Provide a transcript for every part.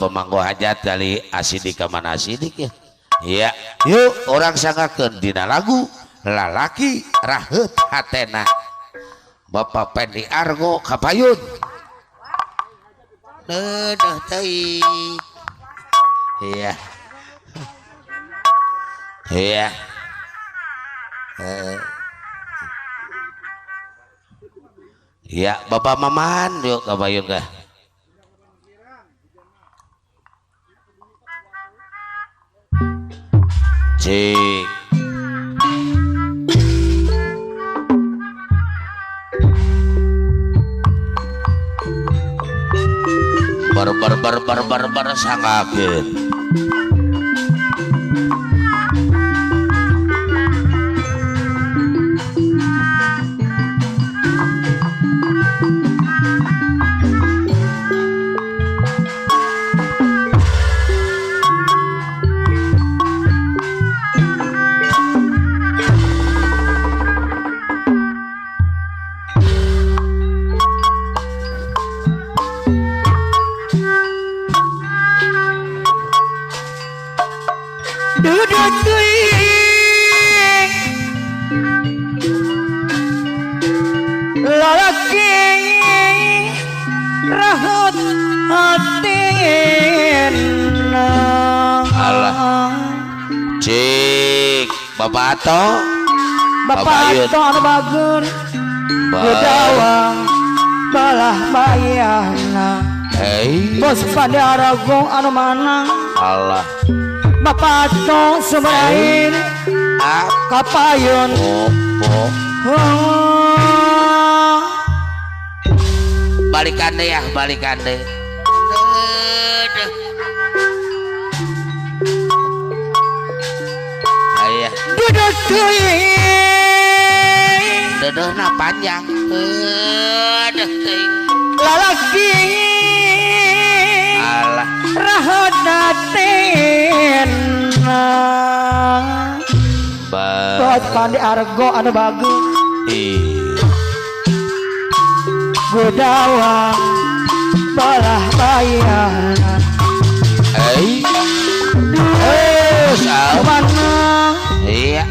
pemanggo hajat kali asidik ke mana asidik ya. Iya, yuk orang sangakeun dina lagu lalaki raheut hatena. Bapak Pendi Argo kapayun. Neuh teuing. Iya. Iya. Iya, Bapak Maman yuk kapayun kah. Cik bar sangakeun lalaki rahat hatina. Allah cik Bapak Ato Bapak Ato anu bager gedawang balah bayana. Hei Bos Pandi Arago anu manang Allah Bapak Ato sumber kapayun balikan deh ya balikan deh. Ayah duduk teuing dedehna panjang lalaki Allah rahat hatina. Bos Pandi Argo anu bagus gedawang balah bayana. Mana iya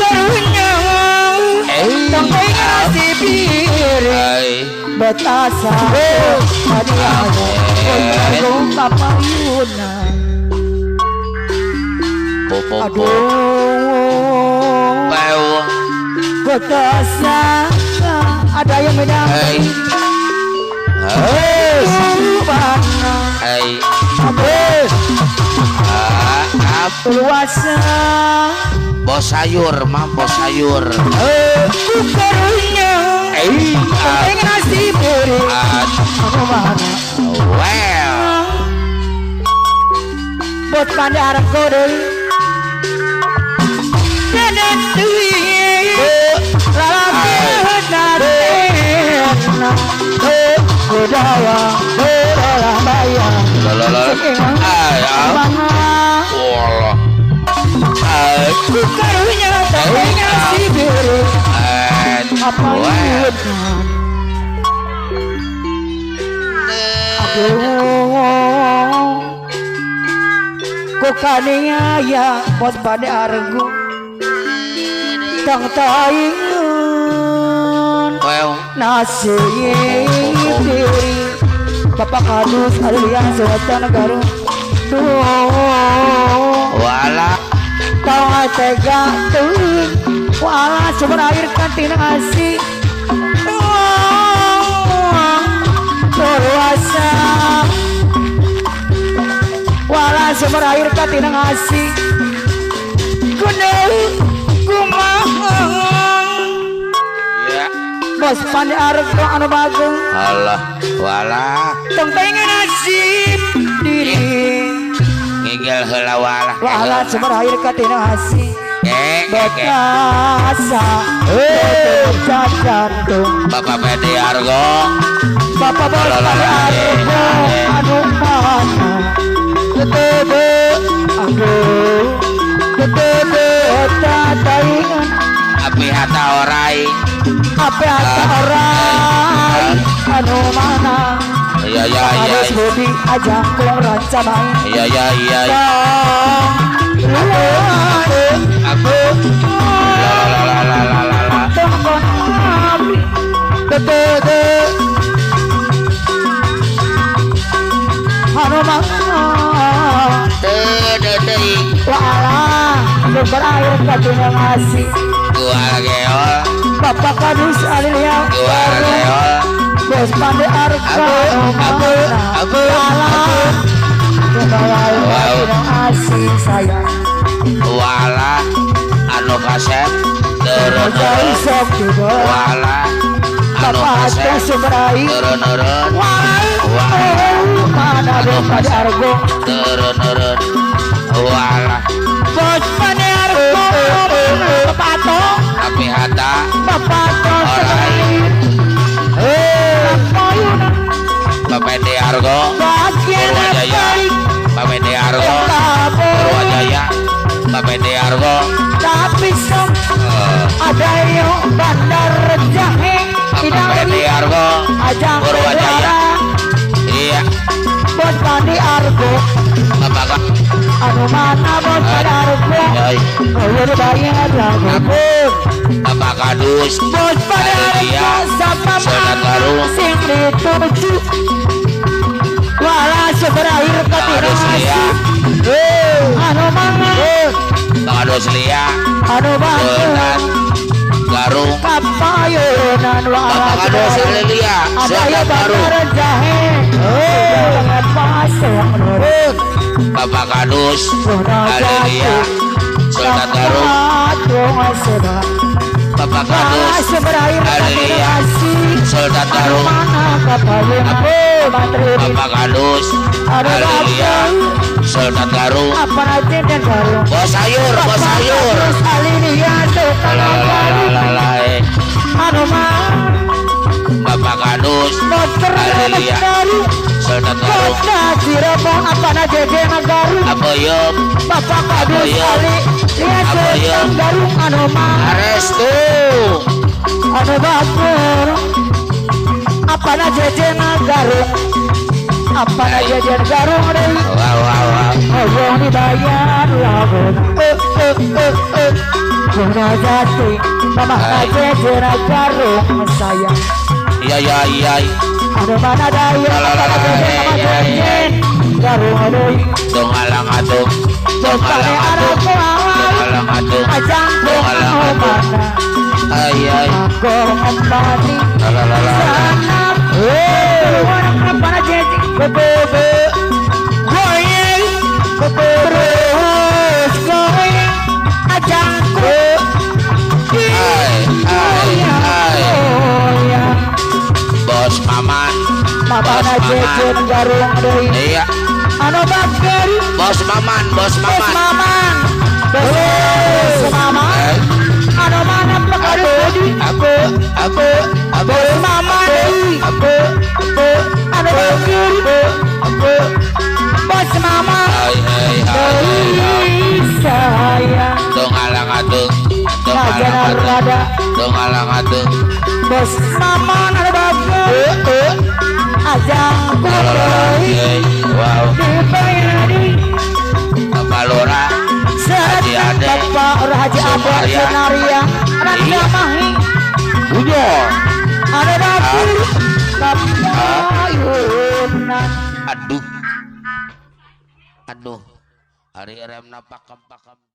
karunya sampai ngasih piring betasa hadiahnya untuk kapayunan. Aduh betasa ada yang mendamping luasa bos sayur bos sayur karunya pengen nasi piring well buat Pandi Argo deui dan deui lalaki hatina gedawang balah bayana. Karunya sampai ngasih piring apa yudan. Aduh kukaninya ya Bos Pandi Argo tang taingan nasi piring Bapak Kadus alias Sultan Garu wala tahu tega tuh wala sumber air kantina ngasih terluasa wala sumber air kantina ngasih kunel kumahang ya Bos Pandi Argo anu bagus Allah wala tong pengen nasib diri ngigel heula wala sumber air katina hasi betasa jantung Bapak Pendi Argo Bapak Bos Pandi Argo anu mana ketebe aduh ketebe tataingan api hata orai apa hata orang anu mana iya iya iya Harus budi ajang pulang ranca main. iya iya iya Aku la tongkon api tete Hanuman wala berair katina ngasih gua geol Bapak Kadus Alilia gua geol Bos Pande Arka aku wow asih sayang wala anu kaset jauh turun sok juga wala anu Bapak kaset Atuh Sumberai turun mana Bapak Argo turun wala Bos Pande Argo Bapak Ato tapi hata Bapak Ato Sumberai Bapende Argo bagian Purwajaya Bapende Argo Purwajaya Bapende Argo tapi sok ada yang bandar jahe Bapende Argo ajang Purwajaya iya Bos Pandi Argo Bapak anu mana Bos Pandi Argo ayo dibayar lagu Bapak Kadus Bos Pandi Argo sama Senat Garung sing dituju wala seberair Kadus Lia anu mana Kadus Lia anu Senat mana Garung kapayunan wala Bapak Kadus Lia ada ya Senat Garung bandar jahe jangan pasang menurut Bapak Kadus Lia Senat Garung Bapak Kadus Lia Senat Garung Bapak Kadus Lia Senat Garung bos sayur Bapak Kadus Lia Senat Garung Aboyom Bapak Kadus Ali lihat Aboyom Garung Arestu anu batur apana jejen Garung apana jejen Garung deui wow hoyong dibayar lagun Guna jati mama jejen Garung sayang iya anu mana daya apana jejen mama jejen Garung deui dong alang atung Bokane arep awal ajang dong mana ay aku ngembani lalalala sanap orang apa jadi bebe goyang terus goyang ajangku goyang bos maman mapana jejen Garung deui iya anu bager bos maman bos maman anu mana pakadodi apa bos maman deui anu bager bos maman deui sayang dong alang atung dong alang atung bos maman anu bager ajang deui wow dibayari Bapak Lora Haji Ade Bapak Haji Ade Senaria anak Jamahi Bunyor ada dapur kapayunan aduh hari rem napak